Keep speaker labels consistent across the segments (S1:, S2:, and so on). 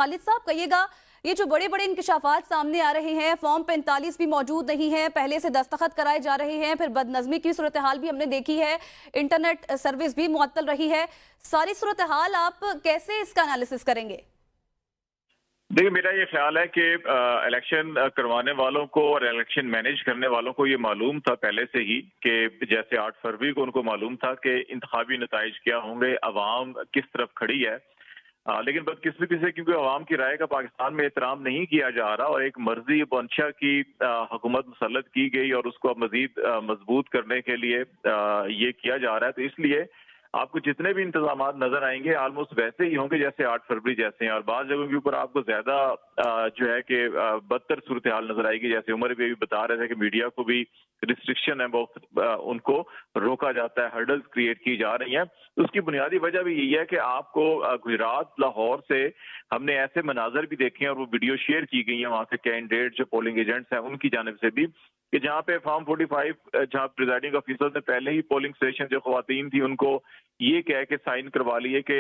S1: खालिद साहब कहिएगा, ये जो बड़े बड़े इंकशाफात सामने आ रहे हैं, फॉर्म 45 भी मौजूद नहीं है, पहले से दस्तखत कराए जा रहे हैं, फिर बदनज़मी की सूरत हाल भी हमने देखी है, इंटरनेट सर्विस भी मुअत्तल रही है, सारी सूरत हाल आप कैसे इसका एनालिसिस करेंगे?
S2: देखिए, मेरा ये ख्याल है कि इलेक्शन करवाने वालों को और इलेक्शन मैनेज करने वालों को ये मालूम था पहले से ही कि जैसे 8 फरवरी को उनको मालूम था कि इंतखाबी नताइज क्या होंगे, अवाम किस तरफ खड़ी है। लेकिन बदकिस्मती से क्योंकि अवाम की राय का पाकिस्तान में एहतराम नहीं किया जा रहा और एक मर्जी मंशा की हुकूमत मुसल्लत की गई और उसको अब मजीद मजबूत करने के लिए ये किया जा रहा है, तो इसलिए आपको जितने भी इंतजाम नजर आएंगे ऑलमोस्ट वैसे ही होंगे जैसे 8 फरवरी जैसे हैं, और बाद जगहों के ऊपर आपको ज्यादा जो है कि बदतर सूरत हाल नजर आएगी। जैसे उमर भी बता रहे थे कि मीडिया को भी रिस्ट्रिक्शन है, बहुत उनको रोका जाता है, हर्डल्स क्रिएट की जा रही हैं। तो उसकी बुनियादी वजह भी यही है कि आपको गुजरात लाहौर से हमने ऐसे मनाजर भी देखे हैं और वो वीडियो शेयर की गई है वहाँ के कैंडिडेट जो पोलिंग एजेंट्स हैं उनकी जानिब से भी, कि जहाँ पे फॉर्म 45 जहाँ प्रिजाइडिंग ऑफिसर ने पहले ही पोलिंग स्टेशन जो खवातीन थी उनको ये कह के साइन करवा लिए कि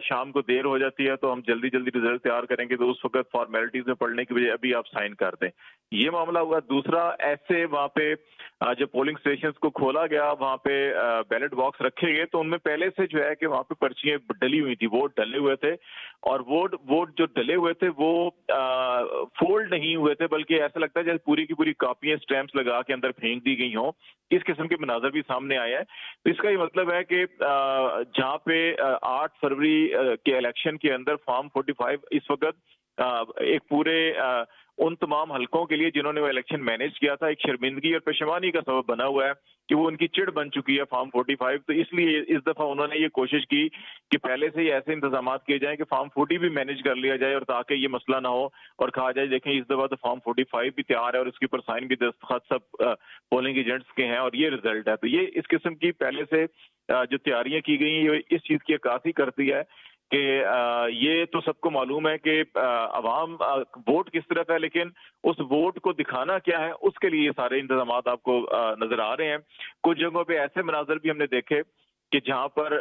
S2: शाम को देर हो जाती है तो हम जल्दी जल्दी रिजल्ट तैयार करेंगे, तो उस वक्त फॉर्मेलिटीज में पढ़ने की वजह अभी आप साइन कर दें। ये मामला हुआ। दूसरा, ऐसे वहाँ पे जब पोलिंग स्टेशन को खोला गया वहाँ पे बैलेट बॉक्स रखे गए तो उनमें पहले से जो है कि वहाँ पे पर्चियां डली हुई थी, वोट डले हुए थे, और वोट जो डले हुए थे वो फोल्ड नहीं हुए थे, बल्कि ऐसा लगता है जैसे पूरी की पूरी कॉपियां स्टैंप्स लगा के अंदर फेंक दी गई हों। इस किस्म के मनाजर भी सामने आए हैं। तो इसका ये मतलब है कि जहाँ पे 8 फरवरी के इलेक्शन के अंदर फॉर्म 45 इस वक्त एक पूरे उन तमाम हलकों के लिए जिन्होंने वो इलेक्शन मैनेज किया था एक शर्मिंदगी और पेशवानी का सबब बना हुआ है कि वो उनकी चिढ़ बन चुकी है फॉर्म 45। तो इसलिए इस दफा उन्होंने ये कोशिश की कि पहले से ही ऐसे इंतजाम किए जाएं कि फॉर्म 40 भी मैनेज कर लिया जाए, और ताकि ये मसला ना हो और कहा जाए देखें इस दफा तो फॉर्म 45 भी तैयार है और इसके ऊपर साइन भी दस्तखत सब पोलिंग एजेंट्स के हैं और ये रिजल्ट है। तो ये इस किस्म की पहले से जो तैयारियां की गई हैं इस चीज की अक्कासी करती है कि ये तो सबको मालूम है कि अवाम वोट किस तरफ है, लेकिन उस वोट को दिखाना क्या है उसके लिए सारे इंतजाम आपको नजर आ रहे हैं। कुछ जगहों पे ऐसे मनाजर भी हमने देखे कि जहां पर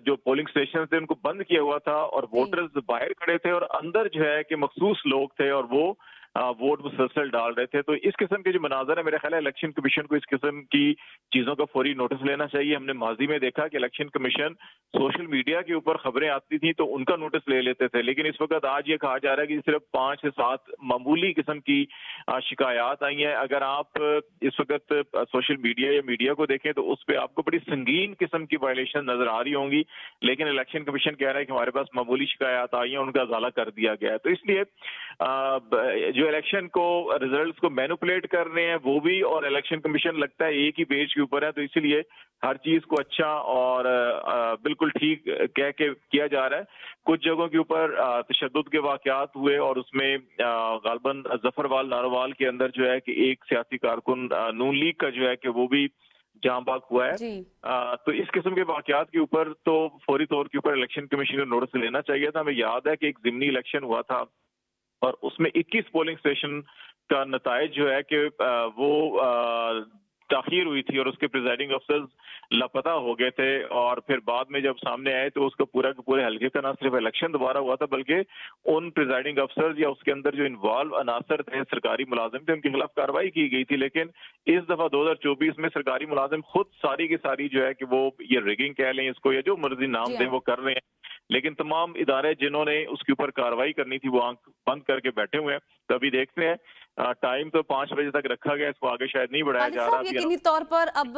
S2: जो पोलिंग स्टेशन थे उनको बंद किया हुआ था और वोटर्स बाहर खड़े थे और अंदर जो है कि मखसूस लोग थे और वो वोट मुसलसल डाल रहे थे। तो इस किस्म के जो मनाजर है, मेरा ख्याल है इलेक्शन कमीशन को इस किस्म की चीजों का फौरी नोटिस लेना चाहिए। हमने माजी में देखा कि इलेक्शन कमीशन सोशल मीडिया के ऊपर खबरें आती थी तो उनका नोटिस ले लेते थे, लेकिन इस वक्त आज ये कहा जा रहा है कि सिर्फ 5 से 7 मामूली किस्म की शिकायत आई हैं। अगर आप इस वक्त सोशल मीडिया या मीडिया को देखें तो उस पर आपको बड़ी संगीन किस्म की वायलेशन नजर आ रही होंगी, लेकिन इलेक्शन कमीशन कह रहा है कि हमारे पास मामूली शिकायत आई है, उनका अजाला कर दिया गया है। तो इसलिए जो इलेक्शन को रिजल्ट्स को मैनिपुलेट कर रहे हैं वो भी, और इलेक्शन कमीशन लगता है एक ही पेज के ऊपर है, तो इसीलिए हर चीज को अच्छा और बिल्कुल ठीक कह के किया जा रहा है। कुछ जगहों के ऊपर तशद्दुद के वाकयात हुए और उसमें गालबन जफरवाल नारोवाल के अंदर जो है कि एक सियासी कारकुन नून लीग का जो है कि वो भी जाम बाग हुआ है। तो इस किस्म के वाकयात के ऊपर तो फौरी तौर के ऊपर इलेक्शन कमीशन को नोटिस लेना चाहिए था। हमें याद है कि एक जिमनी इलेक्शन हुआ था और उसमें 21 पोलिंग स्टेशन का नताइज जो है कि वो ताखीर हुई थी और उसके प्रिजाइडिंग अफसर्स लापता हो गए थे, और फिर बाद में जब सामने आए तो उसका पूरा के पूरे हल्के का ना सिर्फ इलेक्शन दोबारा हुआ था बल्कि उन प्रिजाइडिंग अफसर्स या उसके अंदर जो इन्वॉल्व अनासर थे, सरकारी मुलाजिम थे, उनके खिलाफ कार्रवाई की गई थी। लेकिन इस दफा 2024 में सरकारी मुलाजिम खुद सारी की सारी जो है कि वो ये रिगिंग कह लें इसको या जो मर्जी नाम दें वो कर रहे हैं, लेकिन तमाम इदारे जिन्होंने उसके ऊपर कार्रवाई करनी थी वो आंख बंद करके बैठे हुए हैं। तो अभी देखते हैं, टाइम तो 5 बजे तक रखा गया, इसको आगे शायद नहीं बढ़ाया जा रहा।
S1: यकीनी तौर पर अब